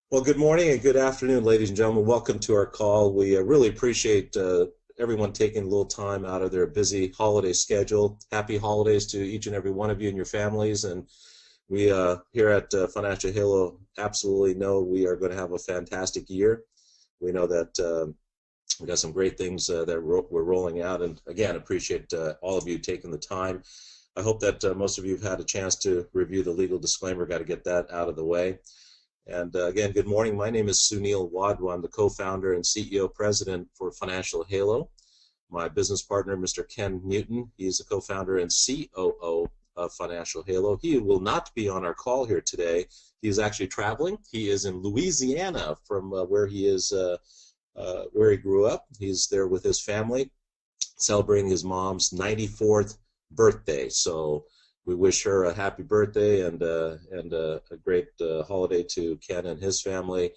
Well, good morning and good afternoon, ladies and gentlemen. Welcome to our call. We really appreciate everyone taking a little time out of their busy holiday schedule. Happy holidays to each and every one of you and your families. And we here at Financial Halo absolutely know we are going to have a fantastic year. We know that we got some great things that we're rolling out. And again, appreciate all of you taking the time. I hope that most of you have had a chance to review the legal disclaimer. Got to get that out of the way. And again, good morning. My name is Sunil Wadhwa. I'm the co-founder and CEO president for Financial Halo. My business partner, Mr. Ken Newton, he is the co-founder and COO of Financial Halo. He will not be on our call here today. He is actually traveling. He is in Louisiana from where where he grew up. He's there with his family celebrating his mom's 94th birthday. So we wish her a happy birthday and a great holiday to Ken and his family.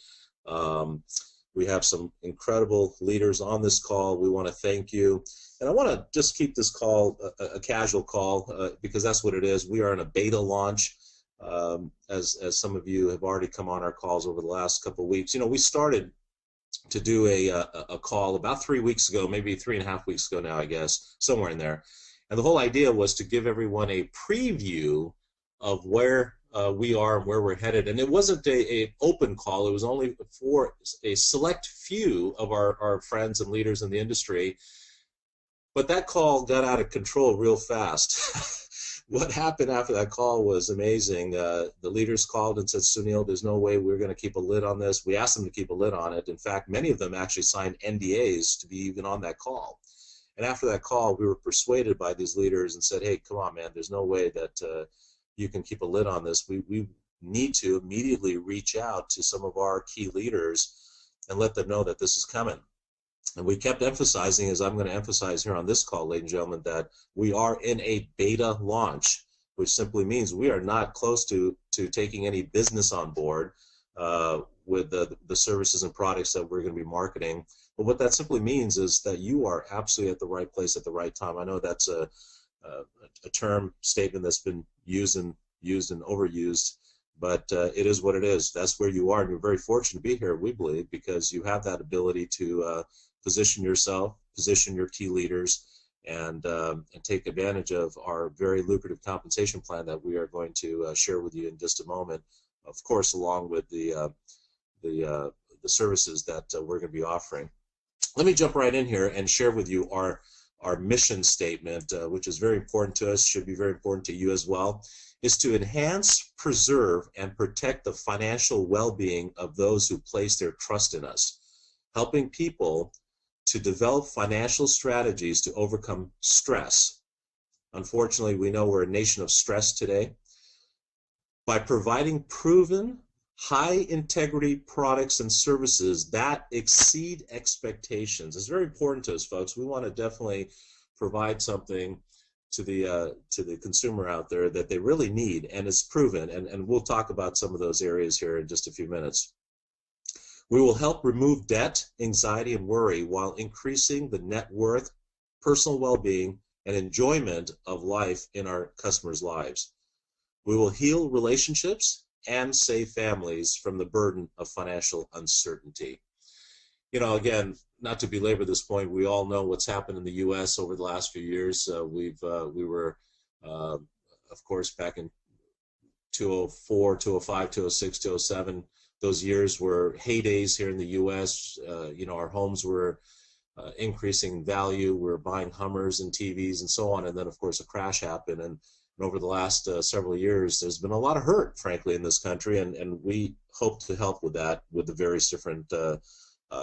We have some incredible leaders on this call. We want to thank you. And I want to just keep this call a casual call because that's what it is. We are in a beta launch. As some of you have already come on our calls over the last couple of weeks. You know, we started to do a call about 3 weeks ago, maybe 3.5 weeks ago now, I guess, somewhere in there. And the whole idea was to give everyone a preview of where we are and where we're headed. And it wasn't a open call. It was only for a select few of our friends and leaders in the industry. But that call got out of control real fast. What happened after that call was amazing. The leaders called and said, Sunil, there's no way we're going to keep a lid on this. We asked them to keep a lid on it. In fact, many of them actually signed NDAs to be even on that call. And after that call, we were persuaded by these leaders and said, hey, come on, man, there's no way that you can keep a lid on this. We need to immediately reach out to some of our key leaders and let them know that this is coming. And we kept emphasizing, as I'm going to emphasize here on this call, ladies and gentlemen, that we are in a beta launch, which simply means we are not close to taking any business on board with the services and products that we're going to be marketing. But what that simply means is that you are absolutely at the right place at the right time. I know that's a term statement that's been used and overused, but it is what it is. That's where you are, and you're very fortunate to be here, we believe, because you have that ability to position yourself, position your key leaders, and take advantage of our very lucrative compensation plan that we are going to share with you in just a moment. Of course, along with the services that we're going to be offering. Let me jump right in here and share with you our mission statement, which is very important to us, should be very important to you as well, is to enhance, preserve, and protect the financial well-being of those who place their trust in us, helping people to develop financial strategies to overcome stress. Unfortunately, we know we're a nation of stress today. By providing proven, high-integrity products and services that exceed expectations. It's very important to us, folks. We want to definitely provide something to the consumer out there that they really need, and it's proven. And we'll talk about some of those areas here in just a few minutes. We will help remove debt, anxiety, and worry while increasing the net worth, personal well-being, and enjoyment of life in our customers' lives. We will heal relationships and save families from the burden of financial uncertainty. You know, again, not to belabor this point, we all know what's happened in the U.S. over the last few years. We were, of course, back in 2004, 2005, 2006, 2007. Those years were heydays here in the U.S. You know, our homes were increasing in value. We were buying Hummers and TVs and so on. And then, of course, a crash happened. And over the last several years, there's been a lot of hurt, frankly, in this country, and we hope to help with that with the various different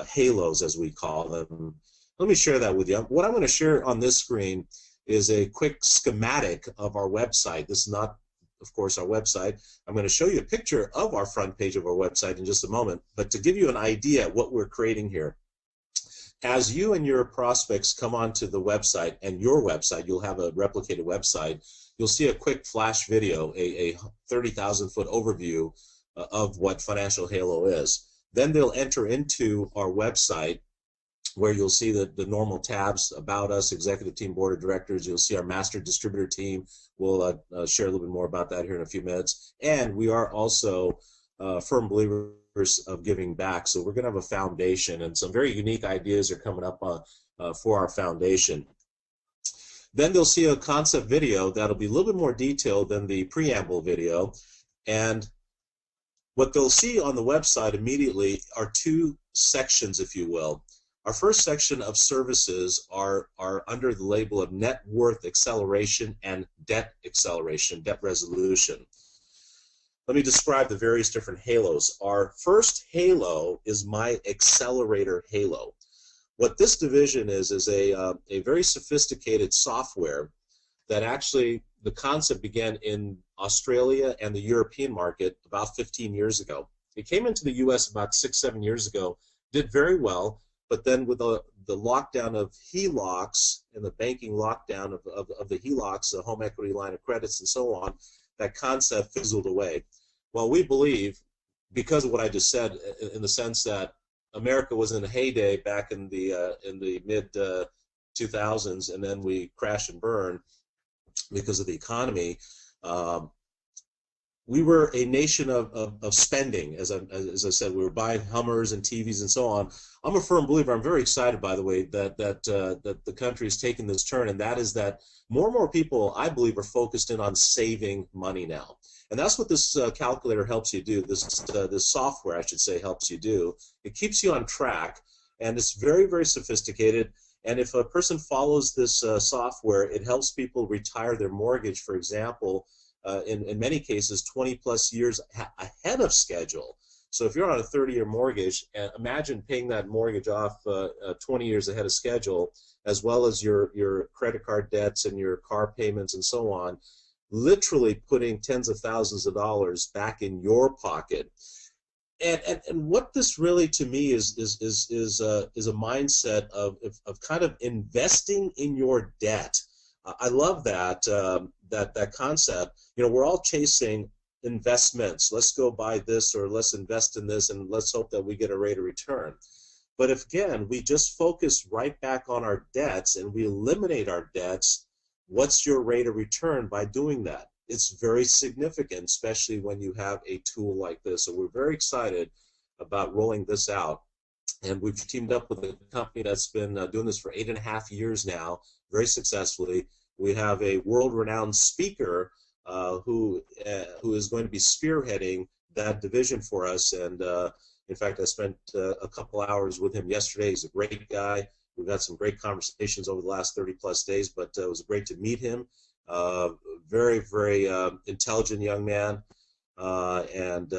halos, as we call them. Let me share that with you. What I'm going to share on this screen is a quick schematic of our website. This is not, of course, our website. I'm going to show you a picture of our front page of our website in just a moment, but to give you an idea of what we're creating here. As you and your prospects come onto the website, and your website, you'll have a replicated website, you'll see a quick flash video, a 30,000-foot overview of what Financial Halo is. Then they'll enter into our website where you'll see the normal tabs, About Us, Executive Team, Board of Directors. You'll see our Master Distributor Team. We'll share a little bit more about that here in a few minutes. And we are also firm believers of giving back. So we're going to have a foundation, and some very unique ideas are coming up for our foundation. Then they'll see a concept video that'll be a little bit more detailed than the preamble video. And what they'll see on the website immediately are two sections, if you will. Our first section of services are under the label of net worth acceleration and debt acceleration, debt resolution. Let me describe the various different halos. Our first halo is My Accelerator Halo. What this division is a very sophisticated software that actually, the concept began in Australia and the European market about 15 years ago. It came into the U.S. about 6-7 years ago, did very well, but then with the lockdown of HELOCs and the banking lockdown of the HELOCs, the home equity line of credits and so on, that concept fizzled away. Well, we believe, because of what I just said, in the sense that America was in a heyday back in the mid 2000s, and then we crash and burn because of the economy. We were a nation of spending, as I said. We were buying Hummers and TVs and so on. I'm a firm believer. I'm very excited, by the way, that the country is taking this turn, and that is that more and more people, I believe, are focused in on saving money now. And that's what this calculator helps you do. This software, I should say, helps you do. It keeps you on track, and it's very, very sophisticated. And if a person follows this software, it helps people retire their mortgage, for example, in many cases 20+ years ahead of schedule. So if you're on a 30-year mortgage, imagine paying that mortgage off 20 years ahead of schedule, as well as your credit card debts and your car payments and so on, literally putting tens of thousands of dollars back in your pocket. And what this really, to me, is a mindset of kind of investing in your debt. I love that that concept. You know, we're all chasing investments. Let's go buy this, or let's invest in this, and let's hope that we get a rate of return. But if, again, we just focus right back on our debts and we eliminate our debts, what's your rate of return by doing that? It's very significant, especially when you have a tool like this. So we're very excited about rolling this out. And we've teamed up with a company that's been doing this for 8.5 years now, very successfully. We have a world-renowned speaker who is going to be spearheading that division for us. And in fact, I spent a couple hours with him yesterday. He's a great guy. We've had some great conversations over the last 30+ days, but it was great to meet him. Very, very intelligent young man, and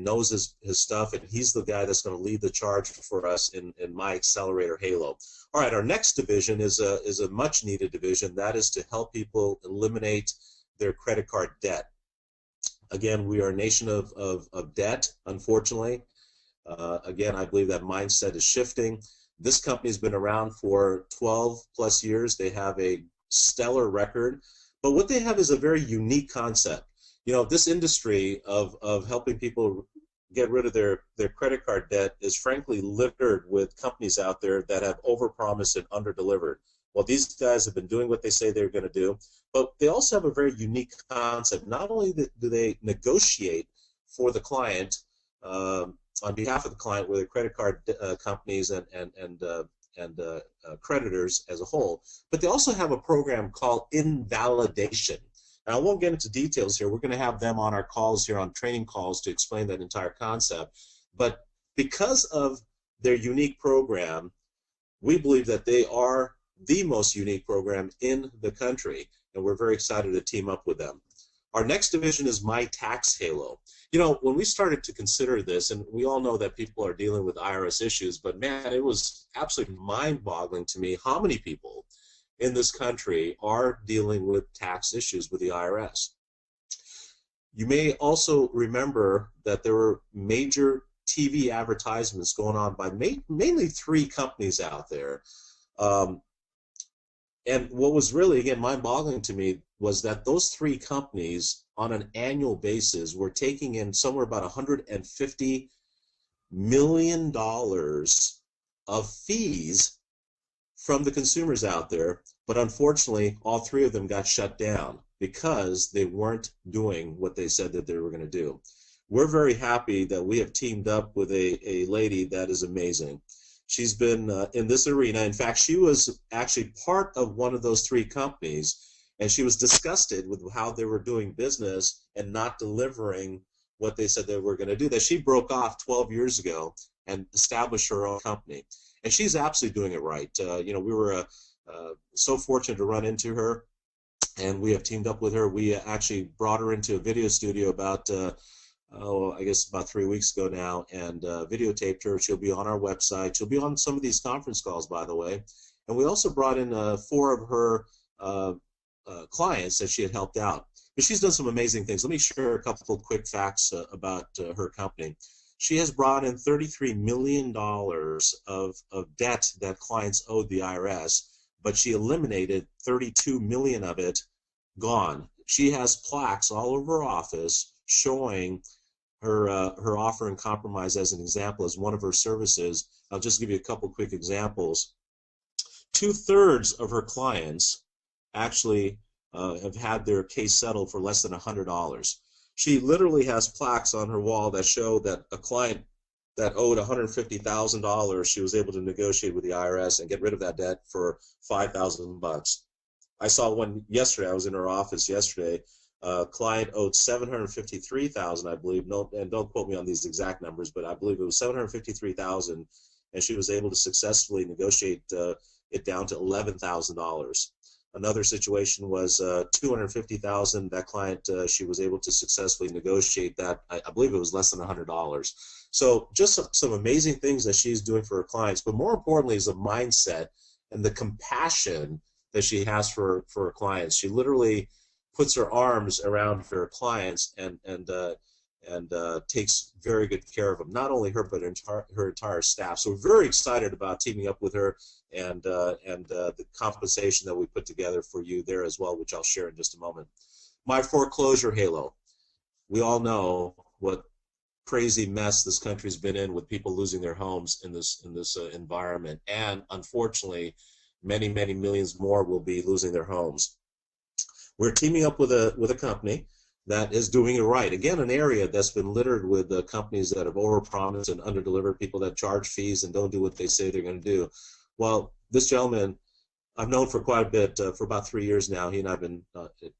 knows his stuff, and he's the guy that's going to lead the charge for us in My Accelerator Halo. All right, our next division is a much needed division. That is to help people eliminate their credit card debt. Again, we are a nation of debt, unfortunately. Again, I believe that mindset is shifting. This company's been around for 12+ years. They have a stellar record, but what they have is a very unique concept. You know, this industry of helping people get rid of their credit card debt is frankly littered with companies out there that have overpromised and underdelivered. Well, these guys have been doing what they say they're going to do, but they also have a very unique concept. Not only do they negotiate for the client, on behalf of the client, with their credit card companies and creditors as a whole, but they also have a program called invalidation. Now, I won't get into details here. We're going to have them on our calls here, on training calls, to explain that entire concept. But because of their unique program, we believe that they are the most unique program in the country, and we're very excited to team up with them. Our next division is My Tax Halo. You know, when we started to consider this, and we all know that people are dealing with IRS issues, but man, it was absolutely mind-boggling to me how many people in this country are dealing with tax issues with the IRS. You may also remember that there were major TV advertisements going on by mainly 3 companies out there. And what was really, again, mind-boggling to me was that those 3 companies on an annual basis were taking in somewhere about $150 million of fees from the consumers out there. But unfortunately, all 3 of them got shut down because they weren't doing what they said that they were going to do. we're very happy that we have teamed up with a lady that is amazing. She's been in this arena. In fact, she was actually part of one of those three companies, and she was disgusted with how they were doing business and not delivering what they said they were going to do. That she broke off 12 years ago and established her own company, and she's absolutely doing it right. You know, we were so fortunate to run into her, and we have teamed up with her. We actually brought her into a video studio about I guess about 3 weeks ago now, and videotaped her. She'll be on our website. She'll be on some of these conference calls, by the way. And we also brought in 4 of her clients that she had helped out. But she's done some amazing things. Let me share a couple of quick facts about her company. She has brought in $33 million of debt that clients owed the IRS, but she eliminated $32 million of it gone. She has plaques all over her office showing her offer and compromise as an example, as one of her services. I'll just give you a couple quick examples. 2/3 of her clients actually have had their case settled for less than $100. She literally has plaques on her wall that show that a client that owed $150,000, she was able to negotiate with the IRS and get rid of that debt for $5,000. I saw one yesterday. I was in her office yesterday. Client owed $753,000, I believe. No, and don't quote me on these exact numbers, but I believe it was $753,000, and she was able to successfully negotiate it down to $11,000. Another situation was $250,000. That client, she was able to successfully negotiate that. I believe it was less than $100. So just some amazing things that she's doing for her clients. But more importantly is the mindset and the compassion that she has for her clients. She literally puts her arms around her clients and takes very good care of them. Not only her, but her entire staff. So we're very excited about teaming up with her and the compensation that we put together for you there as well, which I'll share in just a moment. My foreclosure halo. We all know what crazy mess this country's been in with people losing their homes in this environment, and unfortunately, many millions more will be losing their homes. We're teaming up with a company that is doing it right. Again, an area that's been littered with companies that have overpromised and underdelivered, people that charge fees and don't do what they say they're going to do. Well, this gentleman, I've known for quite a bit, for about 3 years now. He and I have been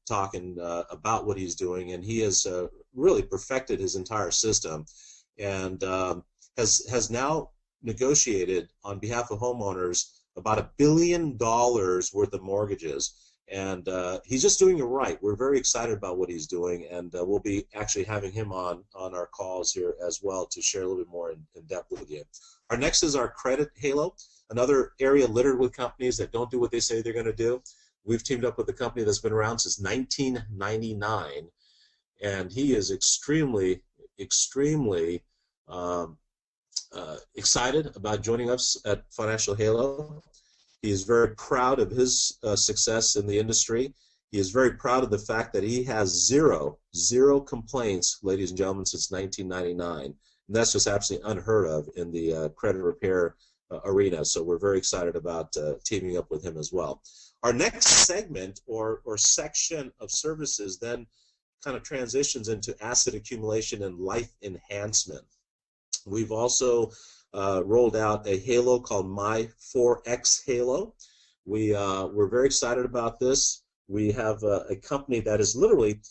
talking about what he's doing, and he has really perfected his entire system, and has now negotiated on behalf of homeowners about $1 billion worth of mortgages. And he's just doing it right. We're very excited about what he's doing, and we'll be actually having him on our calls here as well to share a little bit more in depth with you. Our next is our credit halo, another area littered with companies that don't do what they say they're going to do. We've teamed up with a company that's been around since 1999, and he is extremely excited about joining us at Financial Halo. He is very proud of his success in the industry. He is very proud of the fact that he has zero complaints, ladies and gentlemen, since 1999. And that's just absolutely unheard of in the credit repair arena. So we're very excited about teaming up with him as well. Our next segment or section of services then kind of transitions into asset accumulation and life enhancement. We've also rolled out a halo called My 4X Halo. We're very excited about this. We have a company that is literally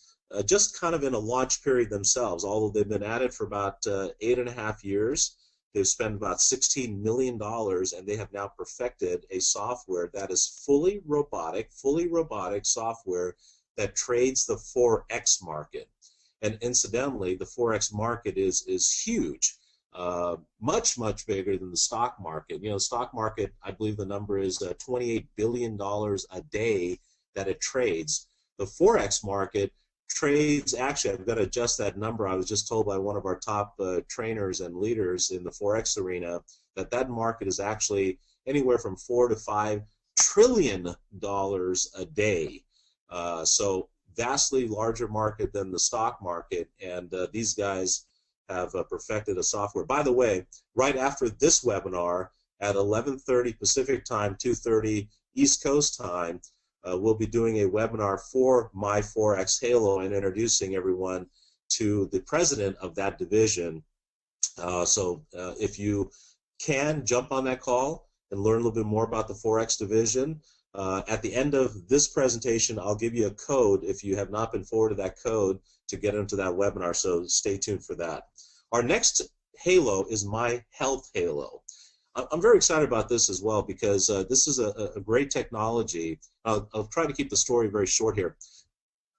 just kind of in a launch period themselves, although they've been at it for about 8.5 years. They've spent about $16 million, and they have now perfected a software that is fully robotic software that trades the Forex market. And incidentally, the Forex market is huge. Much bigger than the stock market. You know, the stock market, I believe the number is $28 billion a day that it trades. The Forex market trades, actually, I've got to adjust that number. I was just told by one of our top trainers and leaders in the Forex arena that market is actually anywhere from $4 to $5 trillion a day. So vastly larger market than the stock market, and these guys have perfected a software. By the way, right after this webinar at 11:30 Pacific time, 2:30 East Coast time, we'll be doing a webinar for My 4X Halo and introducing everyone to the president of that division. If you can jump on that call and learn a little bit more about the Forex division. At the end of this presentation, I'll give you a code if you have not been forwarded that code to get into that webinar, so stay tuned for that. Our next halo is My Health Halo. I'm very excited about this as well because this is a great technology. I'll try to keep the story very short here.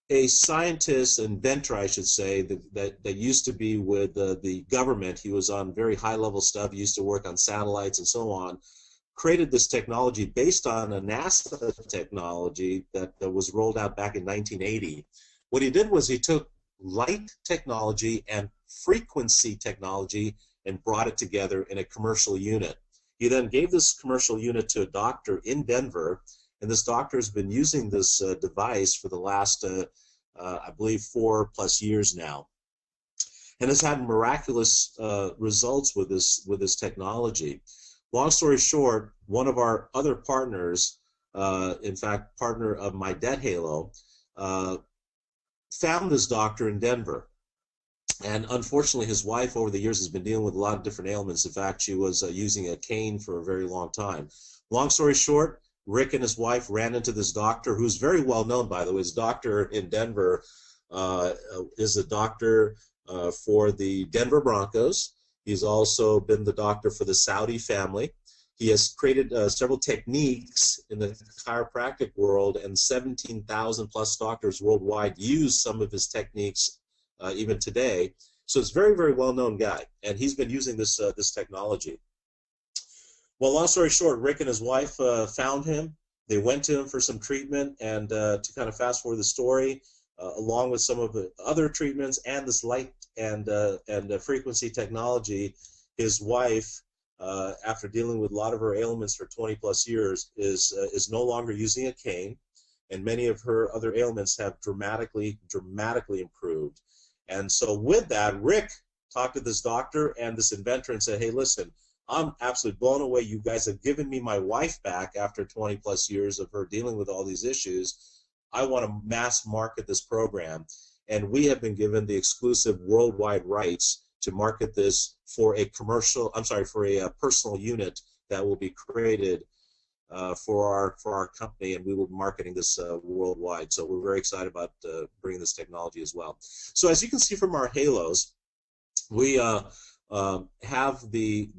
A scientist, inventor, I should say, that used to be with the government. He was on very high-level stuff. He used to work on satellites and so on. Created this technology based on a NASA technology that was rolled out back in 1980. What he did was he took light technology and frequency technology and brought it together in a commercial unit. He then gave this commercial unit to a doctor in Denver, and this doctor has been using this device for the last, I believe, 4+ years now, and has had miraculous results with this technology. Long story short, one of our other partners, in fact, partner of my Debt Halo, found this doctor in Denver. And unfortunately, his wife over the years has been dealing with a lot of different ailments. In fact, she was using a cane for a very long time. Long story short, Rick and his wife ran into this doctor, who's very well known, by the way. His doctor in Denver is a doctor for the Denver Broncos. He's also been the doctor for the Saudi family. He has created several techniques in the chiropractic world, and 17,000 plus doctors worldwide use some of his techniques even today. So it's a very, very well-known guy, and he's been using this technology. Well, long story short, Rick and his wife found him. They went to him for some treatment, and to kind of fast forward the story, along with some of the other treatments and this light and frequency technology, his wife, after dealing with a lot of her ailments for 20+ years, is no longer using a cane, and many of her other ailments have dramatically improved. And so with that, Rick talked to this doctor and this inventor and said, hey, listen, I'm absolutely blown away. You guys have given me my wife back after 20+ years of her dealing with all these issues. I want to mass market this program. And we have been given the exclusive worldwide rights to market this for a personal unit that will be created for our company, and we will be marketing this worldwide. So we're very excited about bringing this technology as well. So as you can see from our halos, we have the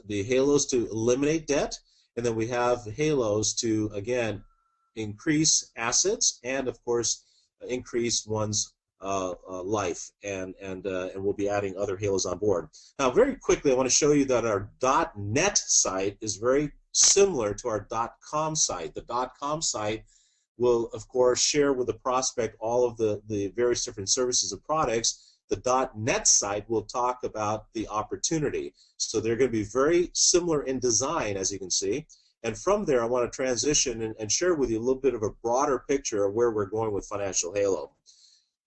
halos to eliminate debt, and then we have halos to, again, increase assets and, of course, increase one's life, and we'll be adding other halos on board. Now, very quickly, I want to show you that our .net site is very similar to our .com site. The .com site will, of course, share with the prospect all of the various different services and products. The .net site will talk about the opportunity. So they're going to be very similar in design, as you can see. And from there, I want to transition and share with you a little bit of a broader picture of where we're going with Financial Halo.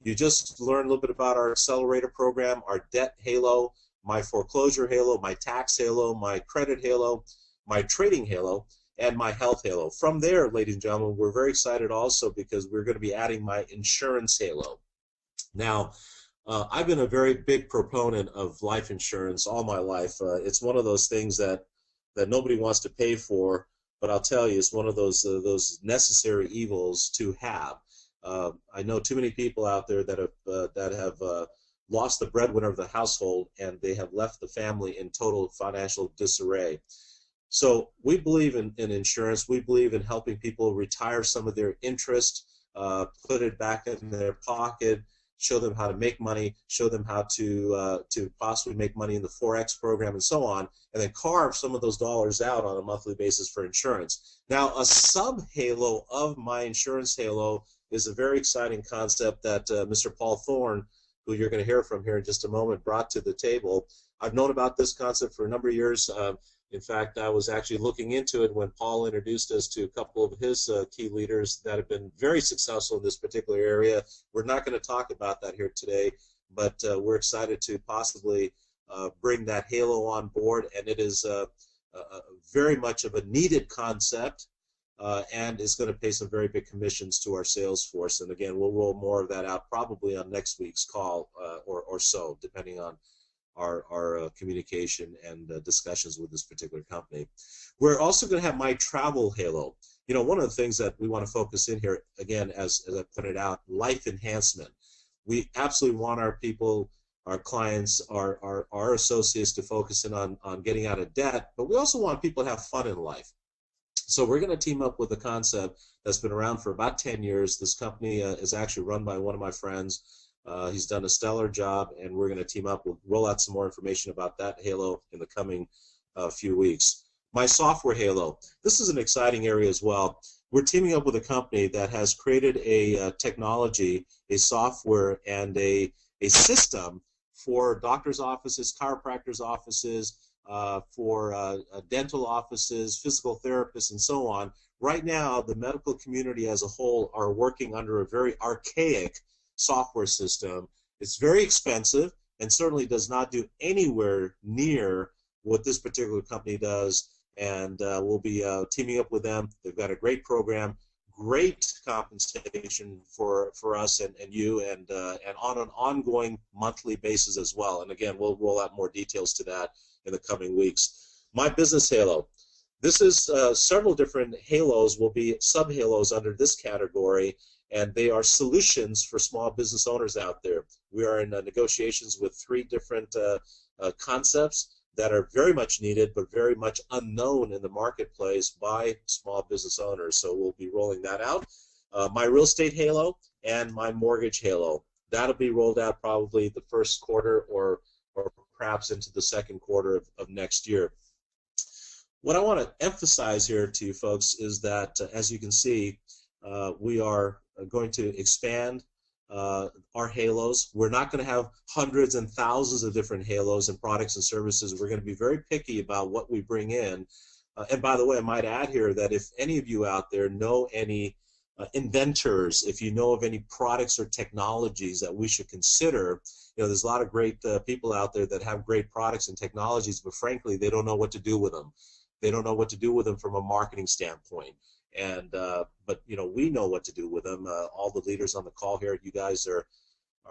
You just learned a little bit about our accelerator program, our debt halo, my foreclosure halo, my tax halo, my credit halo, my trading halo, and my health halo. From there, ladies and gentlemen, we're very excited also because we're going to be adding my insurance halo. Now, I've been a very big proponent of life insurance all my life. It's one of those things that nobody wants to pay for, but I'll tell you, it's one of those necessary evils to have. I know too many people out there that have lost the breadwinner of the household, and they have left the family in total financial disarray. So we believe in insurance. We believe in helping people retire some of their interest, put it back in their pocket, show them how to make money, show them how to possibly make money in the Forex program and so on, and then carve some of those dollars out on a monthly basis for insurance. Now, a sub-halo of my insurance halo is a very exciting concept that Mr. Paul Thorne, who you're going to hear from here in just a moment, brought to the table. I've known about this concept for a number of years. In fact, I was actually looking into it when Paul introduced us to a couple of his key leaders that have been very successful in this particular area. We're not going to talk about that here today, but we're excited to possibly bring that halo on board, and it is very much of a needed concept. and is going to pay some very big commissions to our sales force. And again, we'll roll more of that out probably on next week's call or so, depending on our communication and discussions with this particular company. We're also going to have My Travel Halo. You know, one of the things that we want to focus in here, again, as I pointed out, life enhancement. We absolutely want our people, our clients, our associates to focus in on getting out of debt, but we also want people to have fun in life. So we're going to team up with a concept that's been around for about 10 years. This company is actually run by one of my friends. He's done a stellar job, and we're going to team up. We'll roll out some more information about that halo in the coming few weeks. My Software Halo. This is an exciting area as well. We're teaming up with a company that has created a technology, a software, and a system for doctors' offices, chiropractors' offices, for dental offices, physical therapists, and so on. Right now, the medical community as a whole are working under a very archaic software system. It's very expensive and certainly does not do anywhere near what this particular company does. And we'll be teaming up with them. They've got a great program, great compensation for us and you, and on an ongoing monthly basis as well. And again, we'll roll out more details to that in the coming weeks. My Business Halo. This is several different halos, will be sub-halos under this category, and they are solutions for small business owners out there. We are in negotiations with 3 different concepts that are very much needed but very much unknown in the marketplace by small business owners. So we'll be rolling that out. My Real Estate Halo and my Mortgage Halo. That'll be rolled out probably the first quarter or perhaps into the second quarter of next year. What I want to emphasize here to you folks is that, as you can see, we are going to expand our halos. We're not going to have hundreds and thousands of different halos and products and services. We're going to be very picky about what we bring in. And by the way, I might add here that if any of you out there know any inventors, if you know of any products or technologies that we should consider, you know, there's a lot of great people out there that have great products and technologies, but frankly, they don't know what to do with them. They don't know what to do with them from a marketing standpoint. And but you know, we know what to do with them. All the leaders on the call here, you guys are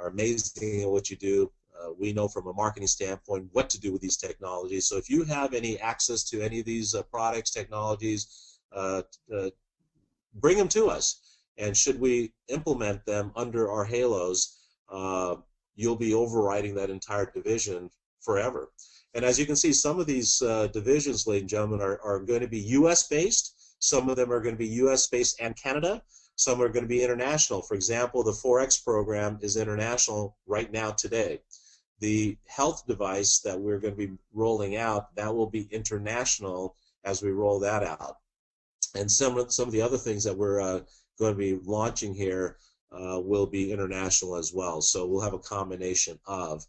amazing at what you do. We know from a marketing standpoint what to do with these technologies. So if you have any access to any of these products, technologies, bring them to us. And should we implement them under our halos, you'll be overriding that entire division forever. And as you can see, some of these divisions, ladies and gentlemen, are going to be U.S. based. Some of them are going to be U.S. based and Canada. Some are going to be international. For example, the Forex program is international right now today. The health device that we're going to be rolling out, that will be international as we roll that out. And some of the other things that we're going to be launching here will be international as well. So we'll have a combination of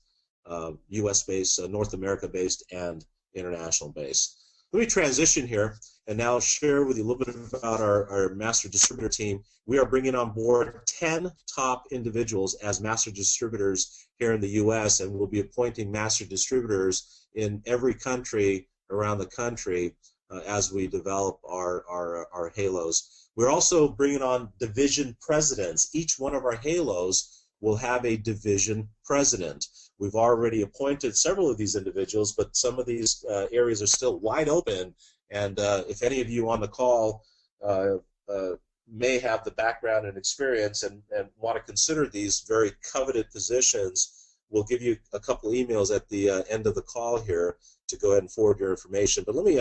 U.S.-based, North America-based, and international-based. Let me transition here and now share with you a little bit about our master distributor team. We are bringing on board 10 top individuals as master distributors here in the U.S., and we'll be appointing master distributors in every country around the country as we develop our halos. We're also bringing on division presidents. Each one of our halos will have a division president. We've already appointed several of these individuals, but some of these areas are still wide open. And if any of you on the call may have the background and experience and want to consider these very coveted positions, we'll give you a couple of emails at the end of the call here to go ahead and forward your information. But let me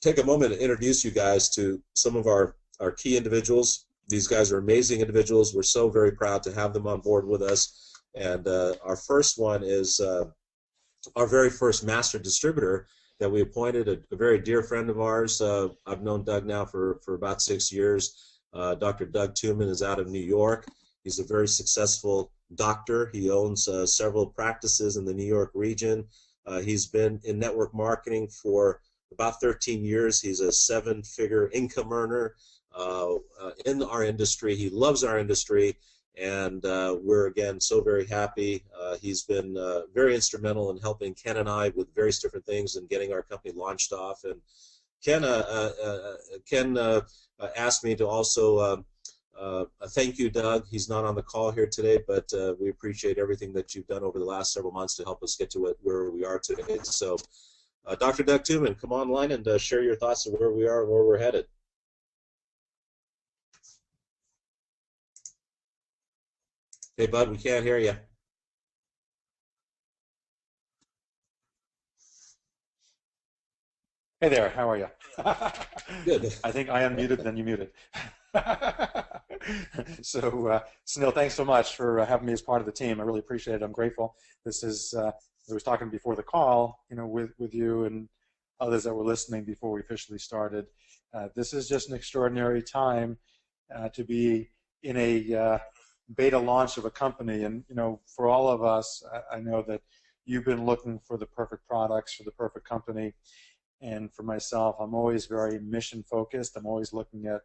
take a moment to introduce you guys to some of our key individuals. These guys are amazing individuals. We're so very proud to have them on board with us. And our first one is our very first master distributor that we appointed, a very dear friend of ours. I've known Doug now for about 6 years. Dr. Doug Tuman is out of New York. He's a very successful doctor. He owns several practices in the New York region. He's been in network marketing for about 13 years. He's a 7-figure income earner in our industry. He loves our industry. And we're, again, so very happy. He's been very instrumental in helping Ken and I with various different things and getting our company launched off. And Ken asked me to also thank you, Doug. He's not on the call here today, but we appreciate everything that you've done over the last several months to help us get to where we are today. So, Dr. Doug Tooman, come online and share your thoughts of where we are and where we're headed. Hey, bud, we can't hear you. Hey there, how are you? Good. I think I unmuted, then you muted. So, Sunil, thanks so much for having me as part of the team. I really appreciate it. I'm grateful. This is, I was talking before the call, with you and others that were listening before we officially started. This is just an extraordinary time to be in a beta launch of a company. And, for all of us, I know that you've been looking for the perfect products, for the perfect company. And for myself, I'm always very mission focused. I'm always looking at,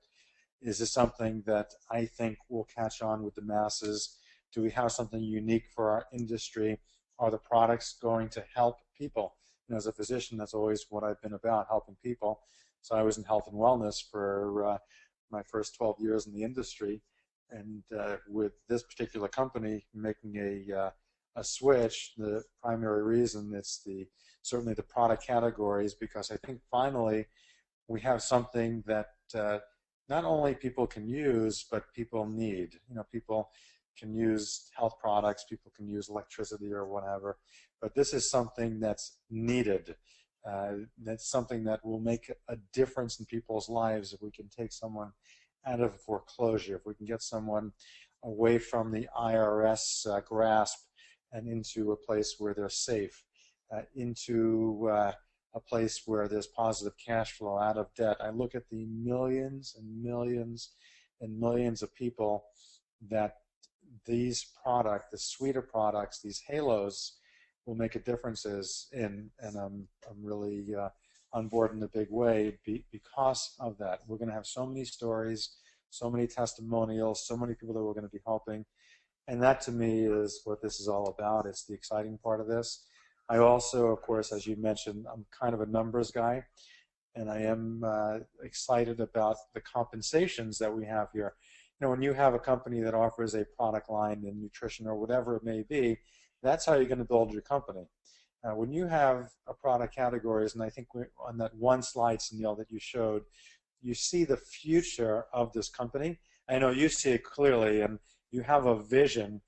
is this something that I think will catch on with the masses? Do we have something unique for our industry? Are the products going to help people? As a physician, that's always what I've been about, helping people. So I was in health and wellness for my first 12 years in the industry. And with this particular company making a switch, the primary reason it's certainly the product categories, because I think finally we have something that not only people can use, but people need. People can use health products, people can use electricity or whatever, but this is something that's needed. That's something that will make a difference in people's lives if we can take someone out of foreclosure, if we can get someone away from the IRS grasp and into a place where they're safe. Into a place where there's positive cash flow, out of debt. I look at the millions and millions and millions of people that these products, the suite of products, these halos, will make a difference in, and I'm really on board in a big way because of that. We're going to have so many stories, so many testimonials, so many people that we're going to be helping, and that to me is what this is all about. It's the exciting part of this. I also, of course, as you mentioned, I'm kind of a numbers guy, and I am excited about the compensations that we have here. When you have a company that offers a product line in nutrition or whatever it may be, that's how you're going to build your company. When you have a product categories, and I think on that one slide, Sunil, that you showed, you see the future of this company. I know you see it clearly, and you have a vision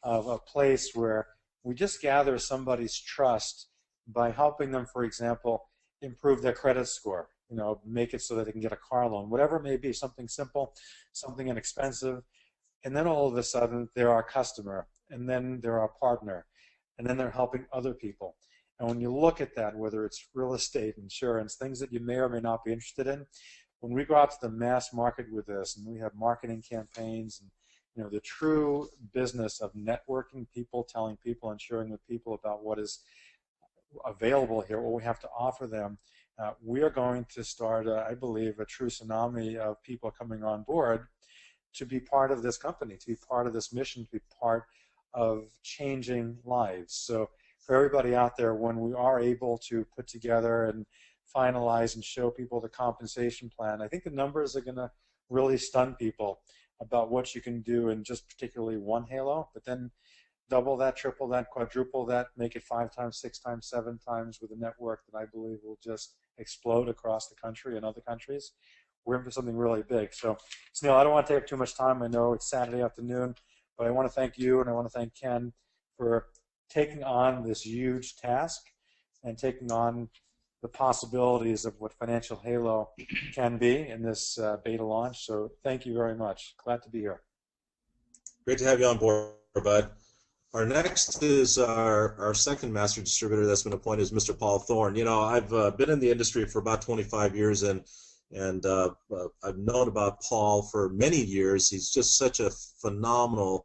of a place where we just gather somebody's trust by helping them, for example, improve their credit score, make it so that they can get a car loan, whatever it may be, something simple, something inexpensive. And then all of a sudden, they're our customer, and then they're our partner, and then they're helping other people. And when you look at that, whether it's real estate, insurance, things that you may or may not be interested in, when we go out to the mass market with this, and we have marketing campaigns, and the true business of networking people, telling people, and sharing with people about what is available here, what we have to offer them, we are going to start, I believe, a true tsunami of people coming on board to be part of this company, to be part of this mission, to be part of changing lives. So for everybody out there, when we are able to put together and finalize and show people the compensation plan, I think the numbers are going to really stun people about what you can do in just particularly one halo, but then double that, triple that, quadruple that, make it 5 times, 6 times, 7 times with a network that I believe will just explode across the country and other countries. We're in for something really big. So, Sunil, I don't want to take up too much time. I know it's Saturday afternoon, but I want to thank you and I want to thank Ken for taking on this huge task and taking on the possibilities of what Financial Halo can be in this beta launch. So thank you very much. Glad to be here. Great to have you on board, bud. Our next is our second master distributor that's been appointed is Mr. Paul Thorne. I've been in the industry for about 25 years, and I've known about Paul for many years. He's just such a phenomenal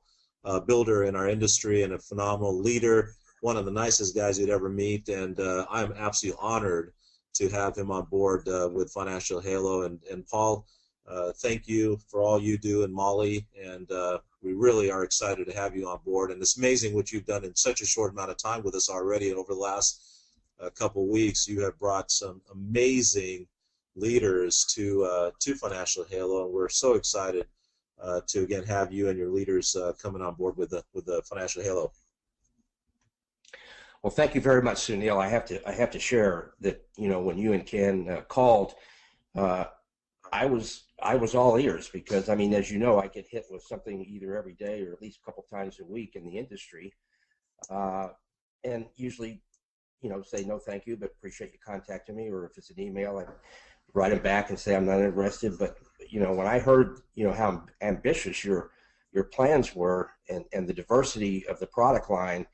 builder in our industry and a phenomenal leader, one of the nicest guys you'd ever meet, and I'm absolutely honored to have him on board with Financial Halo. And Paul, thank you for all you do, and Molly, and we really are excited to have you on board. And it's amazing what you've done in such a short amount of time with us already. And over the last couple of weeks, you have brought some amazing leaders to Financial Halo, and we're so excited to again have you and your leaders coming on board with the Financial Halo. Well, thank you very much, Sunil. I have to share that, you know, when you and Ken called, I was all ears, because I mean, as you know, I get hit with something either every day or at least a couple times a week in the industry, and usually, you know, say no thank you, but appreciate you contacting me, or if it's an email, I write them back and say I'm not interested. But you know, when I heard, you know, how ambitious your plans were, and the diversity of the product line,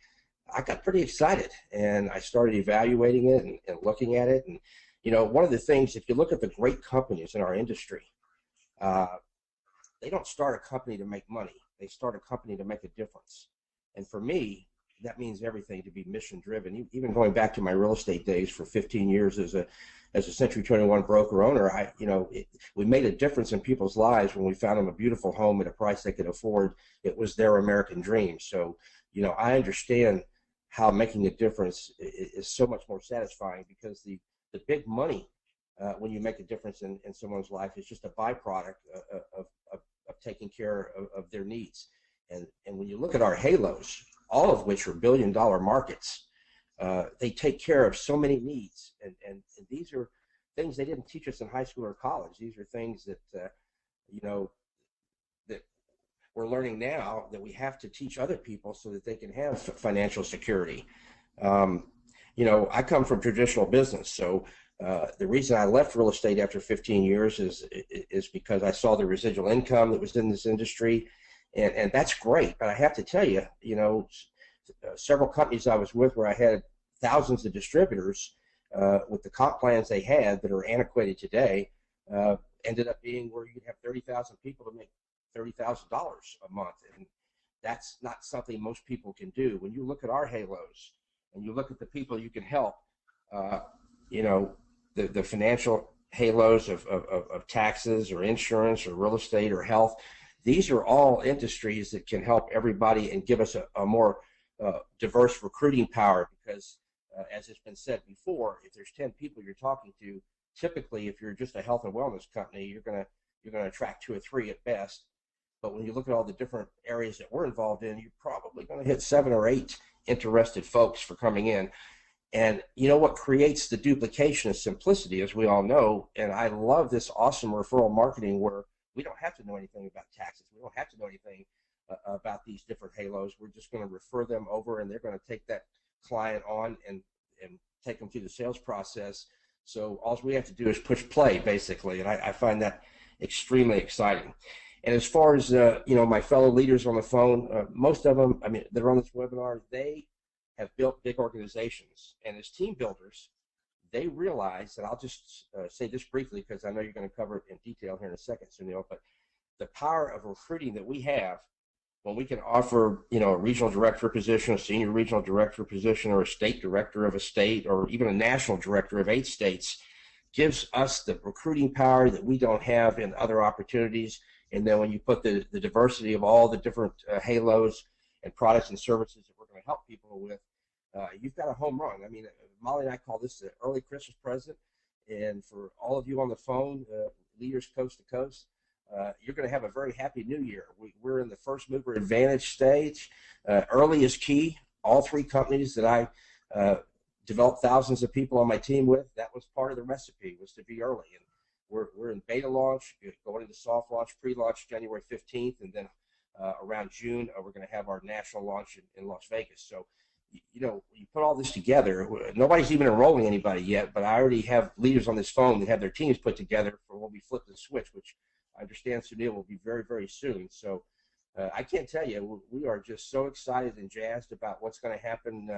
I got pretty excited, and I started evaluating it and looking at it. And you know, one of the things, if you look at the great companies in our industry, they don't start a company to make money. They start a company to make a difference. And for me, that means everything, to be mission driven. Even going back to my real estate days for 15 years as a Century 21 broker owner, we made a difference in people's lives when we found them a beautiful home at a price they could afford. It was their American dream. So, you know, I understand how making a difference is so much more satisfying, because the big money, when you make a difference in someone's life, is just a byproduct of taking care of their needs. And when you look at our halos, all of which are billion-dollar markets, they take care of so many needs. And these are things they didn't teach us in high school or college. These are things that, you know, that we're learning now, that we have to teach other people so that they can have financial security. You know, I come from traditional business, so the reason I left real estate after 15 years is because I saw the residual income that was in this industry, and that's great. But I have to tell you, you know, several companies I was with where I had thousands of distributors, with the comp plans they had that are antiquated today, ended up being where you'd have 30,000 people to make $30,000 a month, and that's not something most people can do. When you look at our halos and you look at the people you can help, you know, the financial halos of taxes or insurance or real estate or health, these are all industries that can help everybody and give us a more diverse recruiting power, because as it's been said before, if there's 10 people you're talking to, typically if you're just a health and wellness company, you're going to attract 2 or 3 at best. But when you look at all the different areas that we're involved in, you're probably going to hit 7 or 8 interested folks for coming in. And you know what creates the duplication is simplicity, as we all know. And I love this awesome referral marketing where we don't have to know anything about taxes. We don't have to know anything about these different halos. We're just going to refer them over, and they're going to take that client on and take them through the sales process. So all we have to do is push play, basically. And I find that extremely exciting. And as far as, you know, my fellow leaders on the phone, most of them, I mean, that are on this webinar, they have built big organizations. And as team builders, they realize, and I'll just say this briefly because I know you're going to cover it in detail here in a second, Sunil, but the power of recruiting that we have when we can offer, you know, a regional director position, a senior regional director position, or a state director of a state, or even a national director of 8 states, gives us the recruiting power that we don't have in other opportunities. And then when you put the diversity of all the different halos and products and services that we're going to help people with, you've got a home run. I mean, Molly and I call this the early Christmas present. And for all of you on the phone, leaders coast to coast, you're going to have a very happy new year. We're in the first mover advantage stage. Early is key. All 3 companies that I developed thousands of people on my team with, that was part of the recipe, was to be early. And we're in beta launch, going into soft launch, pre-launch January 15th, and then around June, we're going to have our national launch in Las Vegas. So, you know, you put all this together, nobody's even enrolling anybody yet, but I already have leaders on this phone that have their teams put together for when we flip the switch, which I understand Sunil will be very, very soon. So I can't tell you, we are just so excited and jazzed about what's going to happen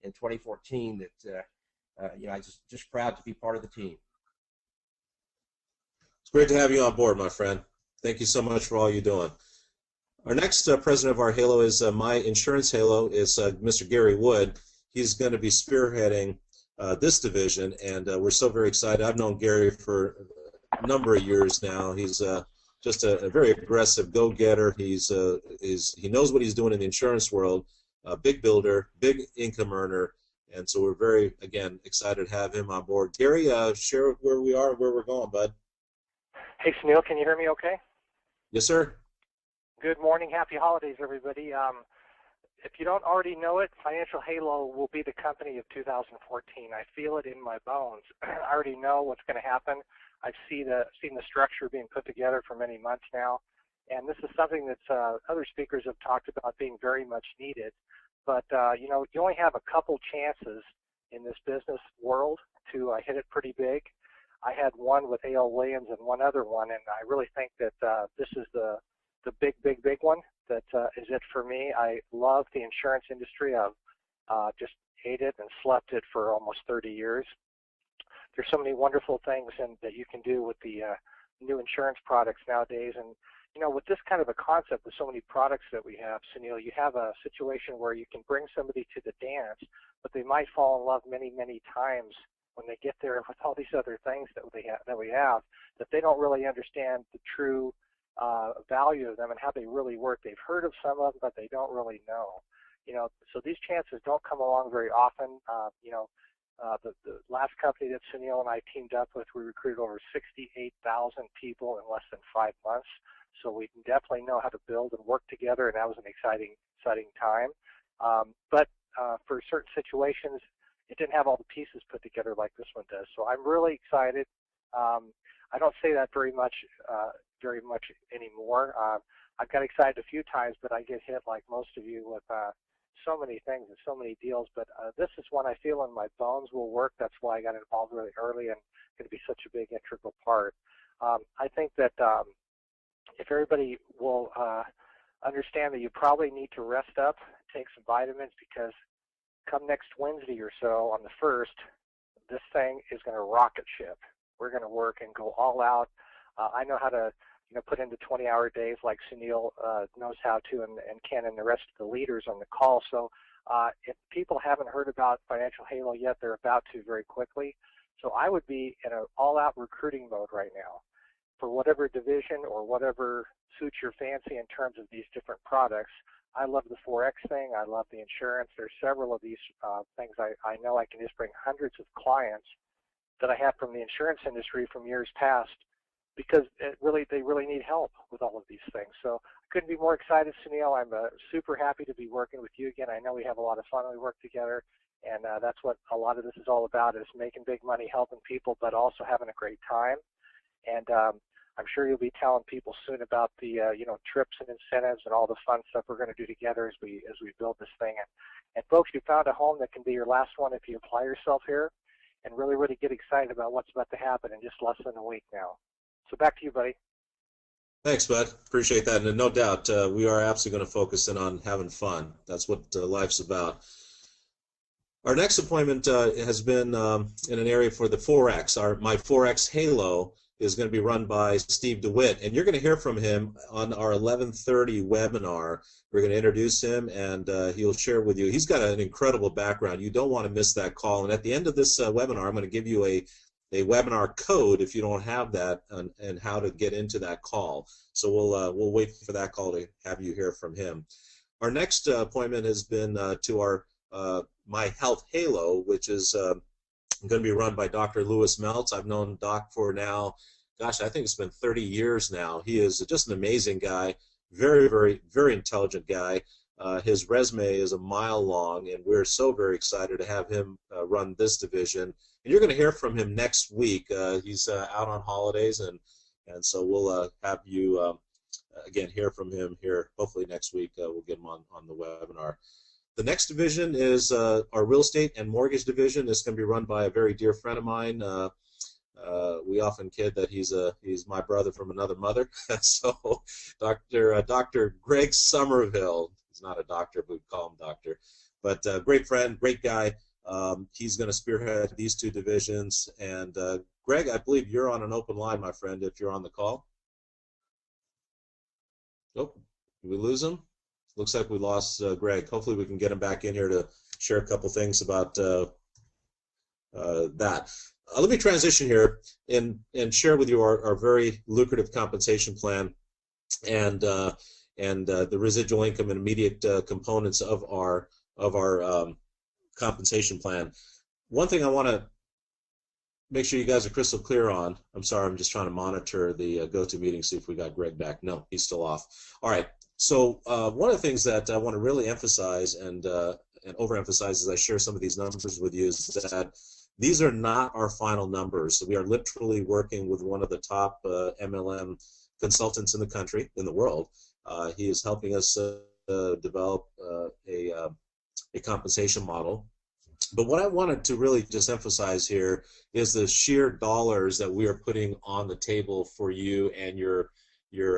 in 2014 that, you know, I'm just proud to be part of the team. It's great to have you on board, my friend. Thank you so much for all you're doing. Our next president of our Halo is my insurance Halo is Mr. Gary Wood. He's going to be spearheading this division, and we're so very excited. I've known Gary for a number of years now. He's just a very aggressive go-getter. He knows what he's doing in the insurance world, a big builder, big income earner, And so we're very, again, excited to have him on board. Gary, share where we are and where we're going, bud. Hey, Sunil, can you hear me okay? Yes, sir. Good morning. Happy holidays, everybody. If you don't already know it, Financial Halo will be the company of 2014. I feel it in my bones. I already know what's going to happen. I've seen the structure being put together for many months now, and this is something that other speakers have talked about being very much needed. But you know, you only have a couple chances in this business world to hit it pretty big. I had one with A.L. Williams and one other one, and I really think that this is the big one that is it for me. I love the insurance industry. I've just ate it and slept it for almost 30 years. There's so many wonderful things that you can do with the new insurance products nowadays. And, you know, with this kind of a concept with so many products that we have, Sunil, you have a situation where you can bring somebody to the dance, but they might fall in love many, many times when they get there with all these other things that we have, that they don't really understand the true value of them and how they really work. They've heard of some of them, but they don't really know. You know, so these chances don't come along very often. You know, the last company that Sunil and I teamed up with, we recruited over 68,000 people in less than 5 months. So we definitely know how to build and work together, and that was an exciting time. But for certain situations, it didn't have all the pieces put together like this one does. So I'm really excited. I don't say that very much anymore. I've got excited a few times, but I get hit like most of you with so many things and so many deals. But this is one I feel in my bones will work. That's why I got involved really early and going to be such a big integral part. I think that if everybody will understand that you probably need to rest up, take some vitamins, because come next Wednesday or so on the 1st, this thing is going to rocket ship. We're going to work and go all out. I know how to, you know, put into 20-hour days like Sunil knows how to, and Ken and the rest of the leaders on the call. So if people haven't heard about Financial Halo yet, they're about to very quickly. So I would be in an all-out recruiting mode right now for whatever division or whatever suits your fancy in terms of these different products. I love the Forex thing. I love the insurance. There's several of these things. I know I can just bring hundreds of clients that I have from the insurance industry from years past, because they really need help with all of these things. So I couldn't be more excited, Sunil. I'm super happy to be working with you again. I know we have a lot of fun when we work together, and that's what a lot of this is all about, is making big money, helping people, but also having a great time. And I'm sure you'll be telling people soon about the you know, trips and incentives and all the fun stuff we're going to do together as we build this thing. And folks, you found a home that can be your last one if you apply yourself here, and really get excited about what's about to happen in just less than a week now. So back to you, buddy. Thanks, bud. Appreciate that. And no doubt, we are absolutely going to focus in on having fun. That's what life's about. Our next appointment has been in an area for the Forex. My Forex Halo is going to be run by Steve DeWitt, and you're going to hear from him on our 11:30 webinar. We're going to introduce him, and he'll share with you. He's got an incredible background. You don't want to miss that call. And at the end of this webinar, I'm going to give you a webinar code if you don't have that, and how to get into that call. So we'll wait for that call to have you hear from him. Our next appointment has been to our My Health Halo, which is going to be run by Dr. Lewis Meltz. I've known Doc for now, gosh, I think it's been 30 years now. He is just an amazing guy, very intelligent guy. His resume is a mile long, and we're so very excited to have him run this division. And you're going to hear from him next week. He's out on holidays, and so we'll have you again hear from him here. Hopefully next week we'll get him on the webinar. The next division is our real estate and mortgage division. It's going to be run by a very dear friend of mine. We often kid that he's my brother from another mother. So Dr. Greg Somerville. He's not a doctor, but we call him doctor. But great friend, great guy. He's going to spearhead these two divisions. And Greg, I believe you're on an open line, my friend, if you're on the call. Oh, did we lose him? Looks like we lost Greg. Hopefully we can get him back in here to share a couple things about that. Let me transition here and share with you our very lucrative compensation plan and the residual income and immediate components of our compensation plan. One thing I want to make sure you guys are crystal clear on. I'm sorry, I'm just trying to monitor the GoToMeeting, see if we got Greg back. No, he's still off. All right. So one of the things that I want to really emphasize and overemphasize as I share some of these numbers with you is that these are not our final numbers. So we are literally working with one of the top MLM consultants in the country, in the world. He is helping us develop a compensation model. But what I wanted to really just emphasize here is the sheer dollars that we are putting on the table for you and your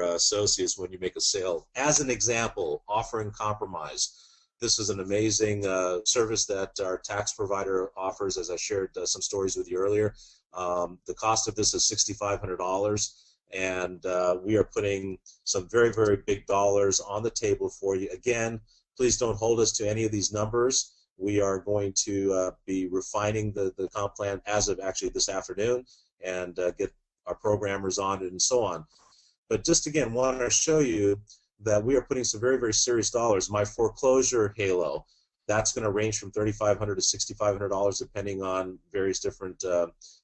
associates when you make a sale. As an example, offering compromise. This is an amazing service that our tax provider offers, as I shared some stories with you earlier. The cost of this is $6,500, and we are putting some very, very big dollars on the table for you. Again, please don't hold us to any of these numbers. We are going to be refining the comp plan as of actually this afternoon and get our programmers on it and so on. But just again, want to show you that we are putting some very, very serious dollars. My foreclosure halo, that's going to range from $3,500 to $6,500 depending on various different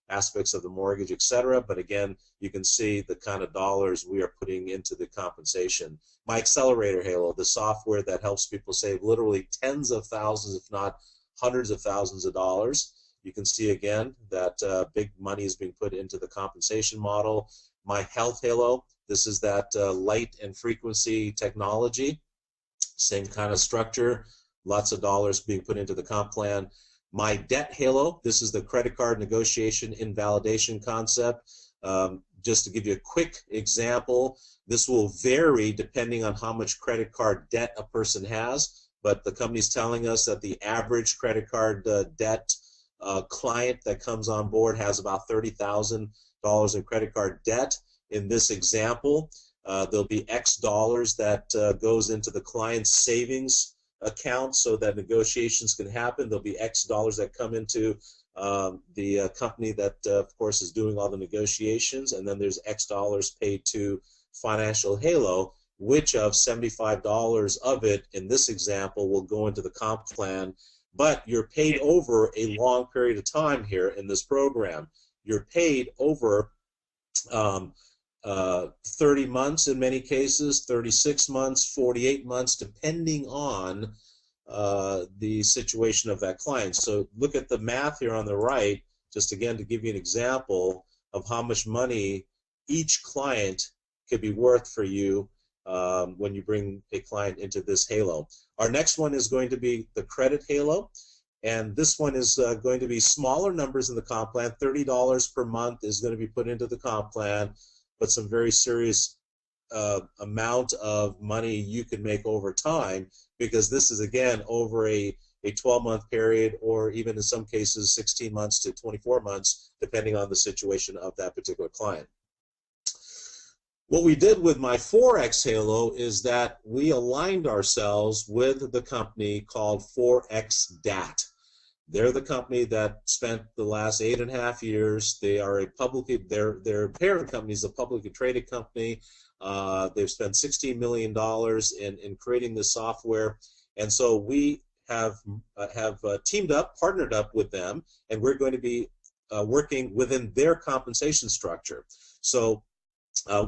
aspects of the mortgage, etc. But again, you can see the kind of dollars we are putting into the compensation. My accelerator halo, the software that helps people save literally tens of thousands, if not hundreds of thousands of dollars. You can see again that big money is being put into the compensation model. My health halo, this is that light and frequency technology, same kind of structure, lots of dollars being put into the comp plan. My debt halo, this is the credit card negotiation invalidation concept. Just to give you a quick example, this will vary depending on how much credit card debt a person has, but the company's telling us that the average credit card debt client that comes on board has about $30,000 in credit card debt. In this example, there'll be X dollars that goes into the client's savings account so that negotiations can happen. There'll be X dollars that come into the company that, of course, is doing all the negotiations, and then there's X dollars paid to Financial Halo, which of $75 of it, in this example, will go into the comp plan. But you're paid over a long period of time here in this program. You're paid over 30 months in many cases, 36 months, 48 months, depending on the situation of that client. So look at the math here on the right, just again to give you an example of how much money each client could be worth for you when you bring a client into this halo. Our next one is going to be the credit halo, and this one is going to be smaller numbers in the comp plan. $30 per month is going to be put into the comp plan, but some very serious amount of money you can make over time, because this is, again, over a 12-month period, or even in some cases 16 months to 24 months, depending on the situation of that particular client. What we did with my Forex Halo is that we aligned ourselves with the company called Forex DAT. They're the company that spent the last 8.5 years. They are a publicly, their parent company is a publicly traded company. They've spent $16 million in creating this software, and so we have teamed up, partnered up with them, and we're going to be working within their compensation structure. So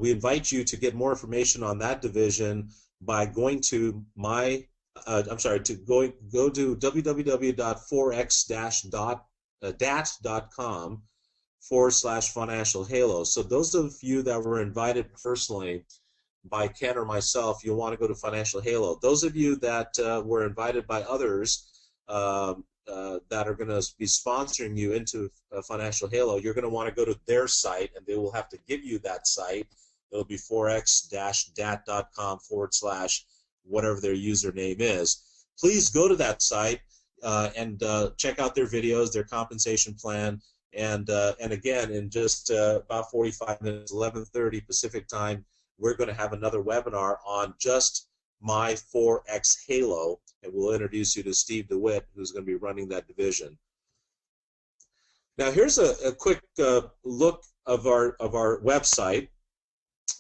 we invite you to get more information on that division by going to go to www.forex-dat.com/financial halo. So those of you that were invited personally by Ken or myself, you'll want to go to Financial Halo. Those of you that were invited by others that are going to be sponsoring you into Financial Halo, you're going to want to go to their site, and they will have to give you that site. It'll be forex-dat.com/ whatever their username is. Please go to that site and check out their videos, their compensation plan, and again, in just about 45 minutes, 11:30 Pacific time, we're going to have another webinar on just my Forex Halo, and we'll introduce you to Steve DeWitt, who's going to be running that division. Now, here's a quick look of our website.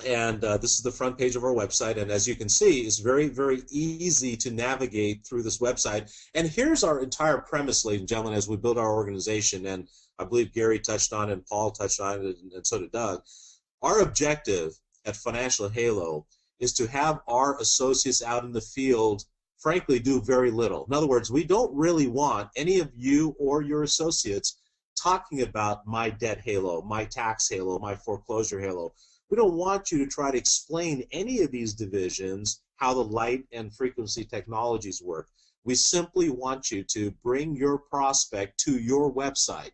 And this is the front page of our website. And as you can see, it's very, very easy to navigate through this website. And here's our entire premise, ladies and gentlemen, as we build our organization. And I believe Gary touched on it, and Paul touched on it, and so did Doug. Our objective at Financial Halo is to have our associates out in the field, frankly, do very little. In other words, we don't really want any of you or your associates talking about my debt halo, my tax halo, my foreclosure halo. We don't want you to try to explain any of these divisions, how the light and frequency technologies work. We simply want you to bring your prospect to your website.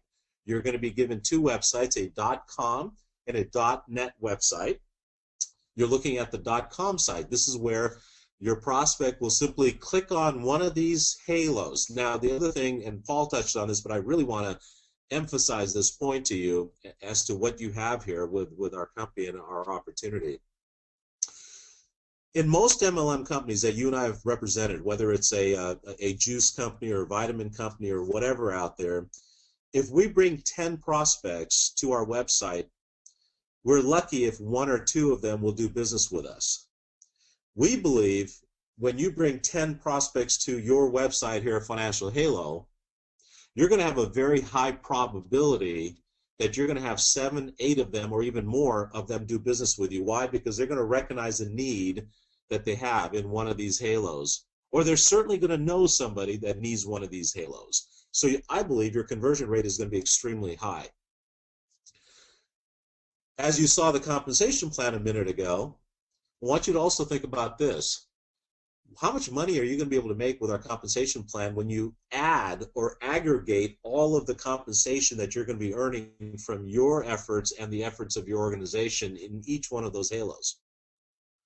You're going to be given two websites, a .com and a .net website. You're looking at the .com site. This is where your prospect will simply click on one of these halos. Now, the other thing, and Paul touched on this, but I really want to emphasize this point to you as to what you have here with our company and our opportunity. In most MLM companies that you and I have represented, whether it's a juice company or a vitamin company or whatever out there, if we bring 10 prospects to our website, we're lucky if one or two of them will do business with us. We believe when you bring 10 prospects to your website here at Financial Halo, you're going to have a very high probability that you're going to have 7, 8 of them or even more of them do business with you. Why? Because they're going to recognize the need that they have in one of these halos. Or they're certainly going to know somebody that needs one of these halos. So I believe your conversion rate is going to be extremely high. As you saw the compensation plan a minute ago, I want you to also think about this. How much money are you going to be able to make with our compensation plan when you add or aggregate all of the compensation that you're going to be earning from your efforts and the efforts of your organization in each one of those halos?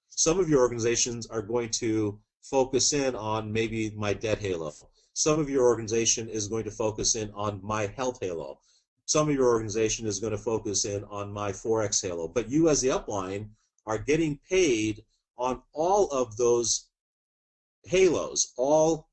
Some of your organizations are going to focus in on maybe my debt halo. Some of your organization is going to focus in on my health halo. Some of your organization is going to focus in on my Forex halo. But you as the upline are getting paid on all of those halos, all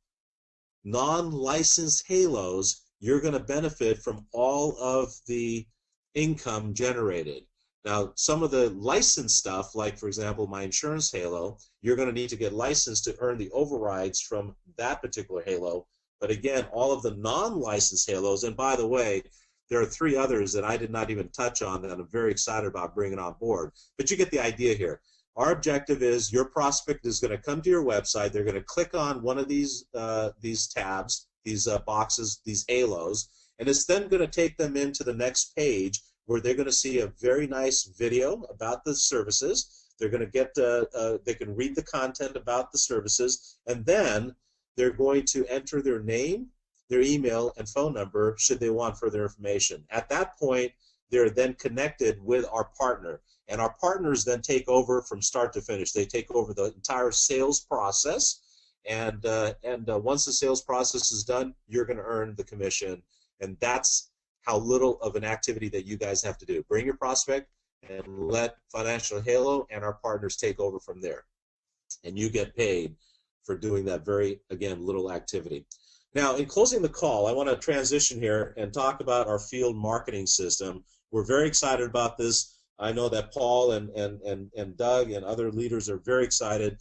non-licensed halos. You're going to benefit from all of the income generated. Now, some of the licensed stuff, like for example my insurance halo, you're going to need to get licensed to earn the overrides from that particular halo. But again, all of the non-licensed halos, and by the way, there are 3 others that I did not even touch on that I'm very excited about bringing on board. But you get the idea here. Our objective is your prospect is going to come to your website. They're going to click on one of these tabs, these boxes, these halos, and it's then going to take them into the next page where they're going to see a very nice video about the services. They're going to get, they can read the content about the services, and then they're going to enter their name, their email, and phone number should they want further information. At that point, they're then connected with our partner. And our partners then take over from start to finish. They take over the entire sales process, and once the sales process is done, you're going to earn the commission. And that's how little of an activity that you guys have to do. Bring your prospect and let Financial Halo and our partners take over from there. And you get paid for doing that very, again, little activity. Now, in closing the call, I want to transition here and talk about our field marketing system. We're very excited about this. I know that Paul and Doug and other leaders are very excited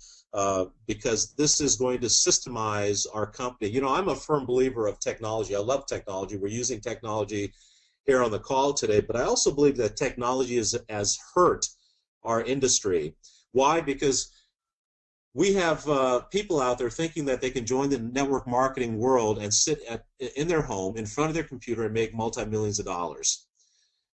because this is going to systemize our company. You know, I'm a firm believer of technology. I love technology. We're using technology here on the call today, but I also believe that technology has hurt our industry. Why? Because we have people out there thinking that they can join the network marketing world and sit in their home in front of their computer and make multi-millions of dollars.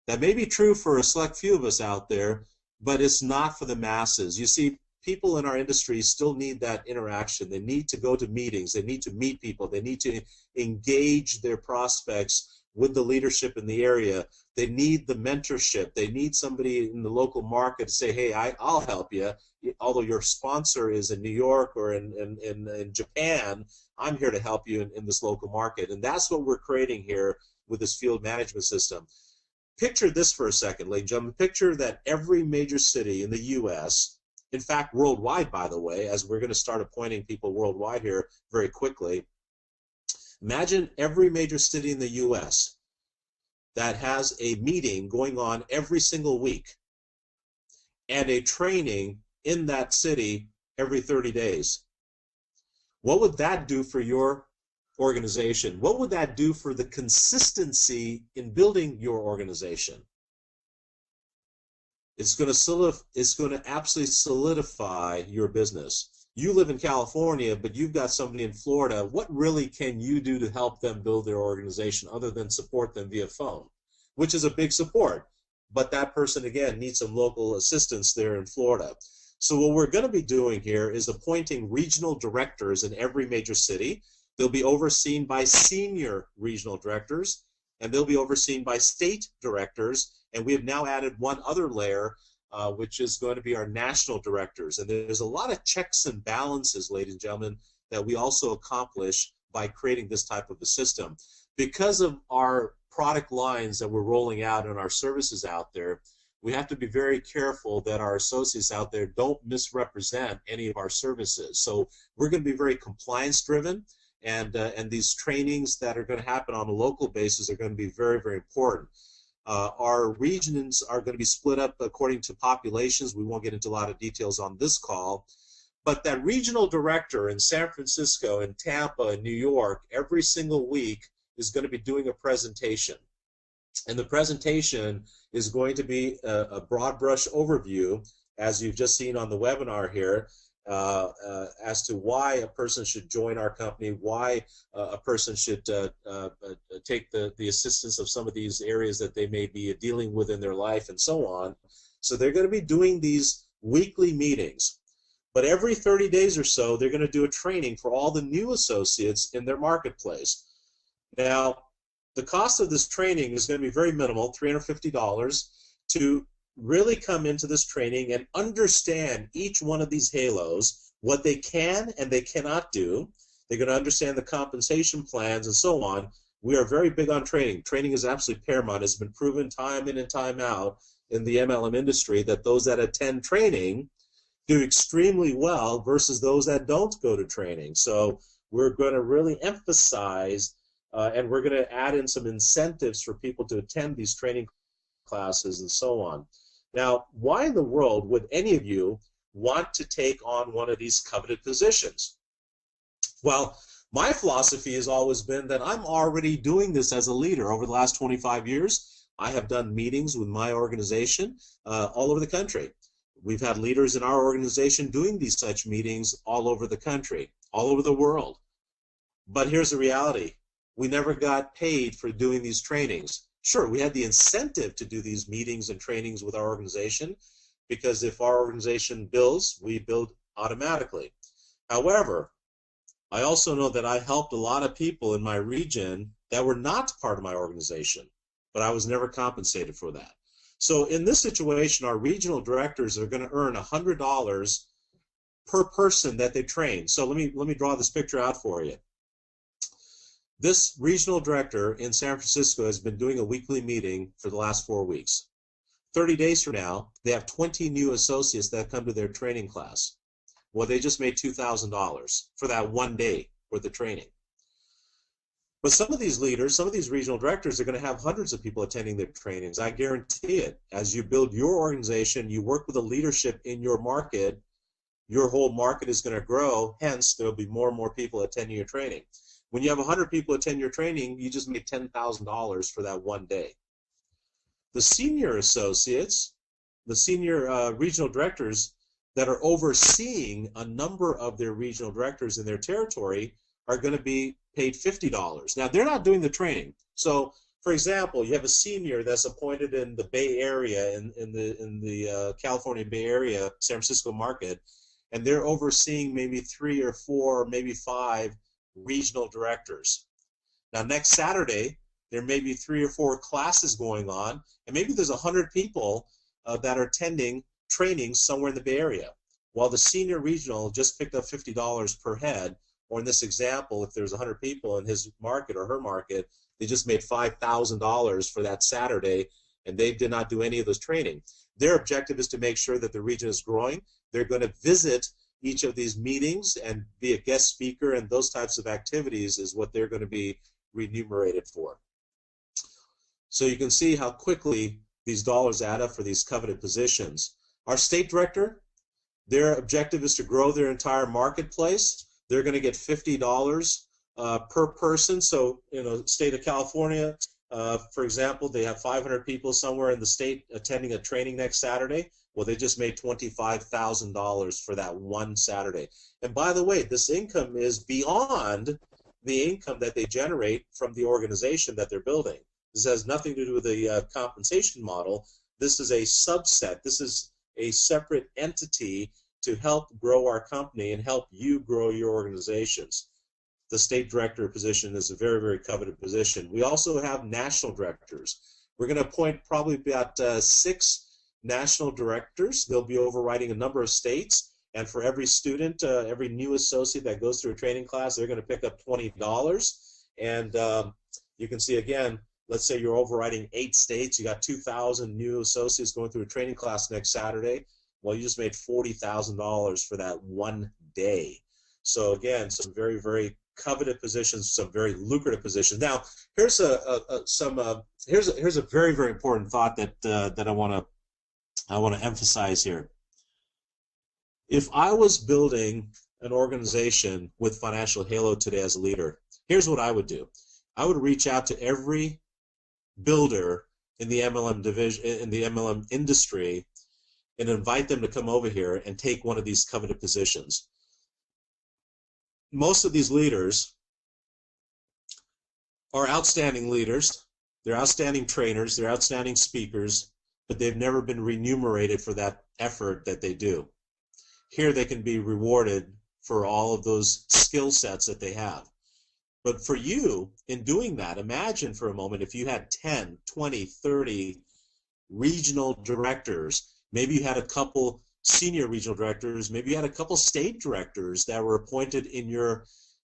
That may be true for a select few of us out there, but it's not for the masses. You see, people in our industry still need that interaction. They need to go to meetings. They need to meet people. They need to engage their prospects with the leadership in the area. They need the mentorship. They need somebody in the local market to say, hey, I'll help you. Although your sponsor is in New York or in Japan, I'm here to help you in this local market. And that's what we're creating here with this field management system. Picture this for a second, ladies and gentlemen. Picture that every major city in the U.S., in fact, worldwide, by the way, as we're going to start appointing people worldwide here very quickly. Imagine every major city in the U.S. that has a meeting going on every single week. and a training in that city every 30 days. What would that do for your organization? What would that do for the consistency in building your organization? It's going to absolutely solidify your business. You live in California, but you've got somebody in Florida. What really can you do to help them build their organization other than support them via phone, which is a big support? But that person, again, needs some local assistance there in Florida. So what we're going to be doing here is appointing regional directors in every major city. They'll be overseen by senior regional directors, and they'll be overseen by state directors. And we have now added one other layer, which is going to be our national directors. And there's a lot of checks and balances, ladies and gentlemen, that we also accomplish by creating this type of a system. Because of our product lines that we're rolling out and our services out there, we have to be very careful that our associates out there don't misrepresent any of our services. So we're going to be very compliance driven, and these trainings that are going to happen on a local basis are going to be very, very important. Our regions are going to be split up according to populations. We won't get into a lot of details on this call, but that regional director in San Francisco, in Tampa, in New York, every single week is going to be doing a presentation. And the presentation is going to be a broad brush overview, as you've just seen on the webinar here, as to why a person should join our company, why a person should take the assistance of some of these areas that they may be dealing with in their life, and so on. So they're going to be doing these weekly meetings. But every 30 days or so, they're going to do a training for all the new associates in their marketplace. Now, the cost of this training is going to be very minimal, $350, to really come into this training and understand each one of these halos, what they can and they cannot do. They're going to understand the compensation plans and so on. We are very big on training. Training is absolutely paramount. It's been proven time in and time out in the MLM industry that those that attend training do extremely well versus those that don't go to training. So we're going to really emphasize and we're going to add in some incentives for people to attend these training classes and so on. Now, why in the world would any of you want to take on one of these coveted positions? Well, my philosophy has always been that I'm already doing this as a leader. Over the last 25 years, I have done meetings with my organization all over the country. We've had leaders in our organization doing these such meetings all over the country, all over the world. But here's the reality. We never got paid for doing these trainings. Sure, we had the incentive to do these meetings and trainings with our organization, because if our organization bills, we build automatically. However, I also know that I helped a lot of people in my region that were not part of my organization, but I was never compensated for that. So in this situation, our regional directors are going to earn $100 per person that they train. So let me draw this picture out for you. This regional director in San Francisco has been doing a weekly meeting for the last 4 weeks. 30 days from now, they have 20 new associates that come to their training class. Well, they just made $2,000 for that one day worth of training. But some of these leaders, some of these regional directors are going to have hundreds of people attending their trainings. I guarantee it. As you build your organization, you work with the leadership in your market, your whole market is going to grow. Hence, there will be more and more people attending your training. When you have 100 people attend your training, you just made $10,000 for that one day. The senior associates, the senior regional directors that are overseeing a number of their regional directors in their territory are going to be paid $50. Now, they're not doing the training. So, for example, you have a senior that's appointed in the Bay Area, in the California Bay Area, San Francisco market, and they're overseeing maybe 3 or 4, maybe 5 regional directors. Now, next Saturday, there may be 3 or 4 classes going on, and maybe there's 100 people that are attending training somewhere in the Bay Area, while the senior regional just picked up $50 per head, or in this example, if there's 100 people in his market or her market, they just made $5,000 for that Saturday, and they did not do any of this training. Their objective is to make sure that the region is growing. They're going to visit each of these meetings and be a guest speaker, and those types of activities is what they're going to be remunerated for. So you can see how quickly these dollars add up for these coveted positions. Our state director, their objective is to grow their entire marketplace. They're going to get $50 per person. So, state of California, for example, they have 500 people somewhere in the state attending a training next Saturday. Well, they just made $25,000 for that one Saturday. And by the way, this income is beyond the income that they generate from the organization that they're building. This has nothing to do with the compensation model. This is a subset. This is a separate entity to help grow our company and help you grow your organizations. The state director position is a very, very coveted position. We also have national directors. We're going to appoint probably about 6 national directors. They'll be overriding a number of states. And for every student, every new associate that goes through a training class, they're going to pick up $20. And you can see again, let's say you're overriding 8 states. You got 2,000 new associates going through a training class next Saturday. Well, you just made $40,000 for that one day. So again, some very, very coveted positions, some very lucrative positions. Now, here's here's a very, very important thought that I want to emphasize here. If I was building an organization with Financial Halo today as a leader, here's what I would do. I would reach out to every builder in the MLM division, in the MLM industry, and invite them to come over here and take one of these coveted positions. Most of these leaders are outstanding leaders. They're outstanding trainers. They're outstanding speakers, but they've never been remunerated for that effort that they do. Here they can be rewarded for all of those skill sets that they have. But for you, in doing that, imagine for a moment if you had 10, 20, 30 regional directors. Maybe you had a couple senior regional directors. Maybe you had a couple state directors that were appointed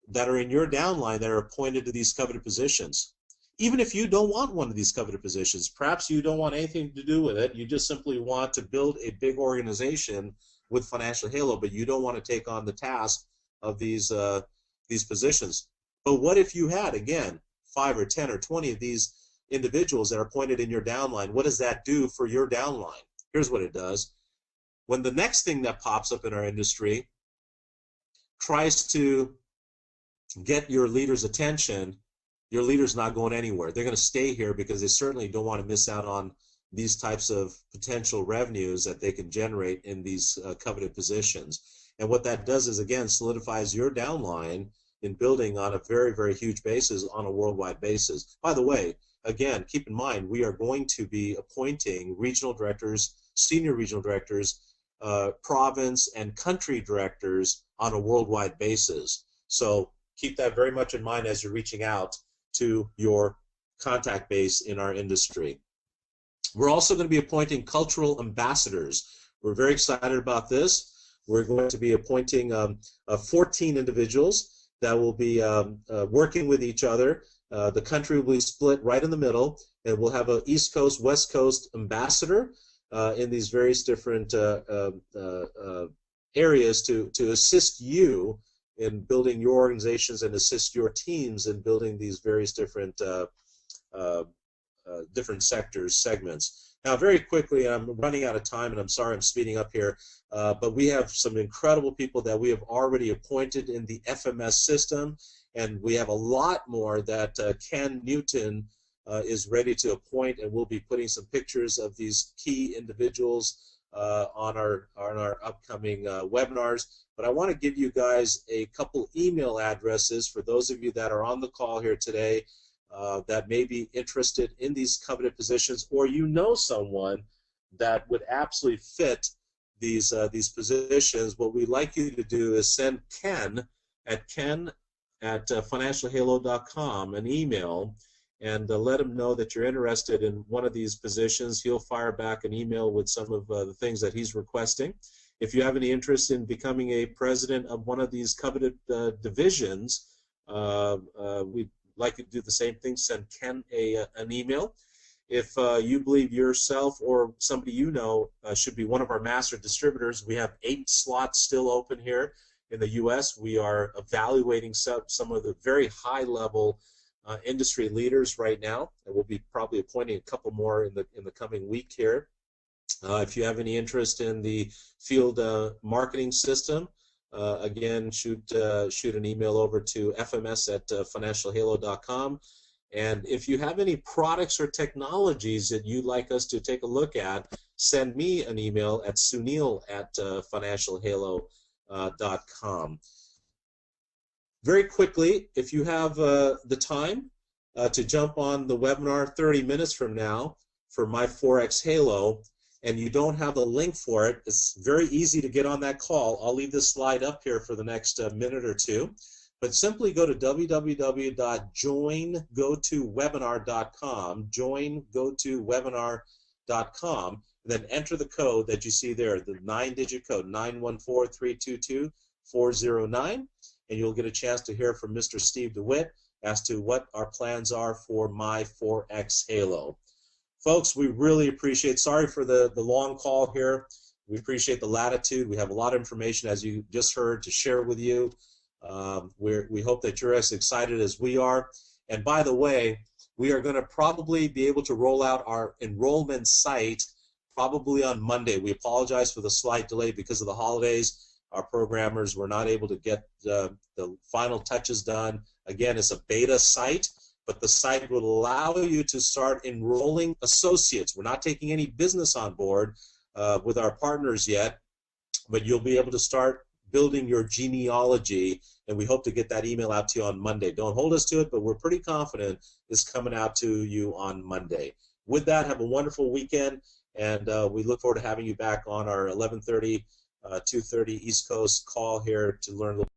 that are in your downline that are appointed to these coveted positions. Even if you don't want one of these coveted positions, perhaps you don't want anything to do with it. You just simply want to build a big organization with Financial Halo, but you don't want to take on the task of these positions. But what if you had, again, 5 or 10 or 20 of these individuals that are appointed in your downline? What does that do for your downline? Here's what it does. When the next thing that pops up in our industry tries to get your leader's attention, your leader's not going anywhere. They're going to stay here because they certainly don't want to miss out on these types of potential revenues that they can generate in these coveted positions. And what that does is, again, solidifies your downline in building on a very, very huge basis on a worldwide basis. By the way, again, keep in mind, we are going to be appointing regional directors, senior regional directors, province and country directors on a worldwide basis. So keep that very much in mind as you're reaching out to your contact base in our industry. We're also going to be appointing cultural ambassadors. We're very excited about this. We're going to be appointing 14 individuals that will be working with each other. The country will be split right in the middle, and we'll have an East Coast, West Coast ambassador in these various different areas to assist you in building your organizations and assist your teams in building these various different different segments. Now, very quickly, I'm running out of time, and I'm sorry I'm speeding up here, but we have some incredible people that we have already appointed in the FMS system, and we have a lot more that Ken Newton is ready to appoint, and we'll be putting some pictures of these key individuals on our upcoming webinars. But I want to give you guys a couple email addresses for those of you that are on the call here today that may be interested in these coveted positions, or you know someone that would absolutely fit these positions. What we'd like you to do is send Ken at financialhalo.com an email and let him know that you're interested in one of these positions. He'll fire back an email with some of the things that he's requesting. If you have any interest in becoming a president of one of these coveted divisions, we'd like you to do the same thing. Send Ken an email. If you believe yourself or somebody you know should be one of our master distributors, we have 8 slots still open here in the U.S. We are evaluating some of the very high-level industry leaders right now, and we'll be probably appointing a couple more in the coming week here. If you have any interest in the field marketing system, again, shoot an email over to fms@financialhalo.com. And if you have any products or technologies that you'd like us to take a look at, send me an email at sunil@financialhalo.com. Very quickly, if you have the time to jump on the webinar 30 minutes from now for My Forex Halo, and you don't have the link for it, it's very easy to get on that call. I'll leave this slide up here for the next minute or two. But simply go to www.joingotowebinar.com, joingotowebinar.com, and then enter the code that you see there, the 9-digit code, 914-322-409, and you'll get a chance to hear from Mr. Steve DeWitt as to what our plans are for My Forex Halo. Folks, we really appreciate, sorry for the long call here. We appreciate the latitude. We have a lot of information, as you just heard, to share with you. We hope that you're as excited as we are. And by the way, we are going to probably be able to roll out our enrollment site probably on Monday. We apologize for the slight delay because of the holidays. Our programmers were not able to get the final touches done. Again, it's a beta site, but the site will allow you to start enrolling associates. We're not taking any business on board with our partners yet, but you'll be able to start building your genealogy, and we hope to get that email out to you on Monday. Don't hold us to it, but we're pretty confident it's coming out to you on Monday. With that, have a wonderful weekend, and we look forward to having you back on our 11:30, 2:30 East Coast call here to learn a little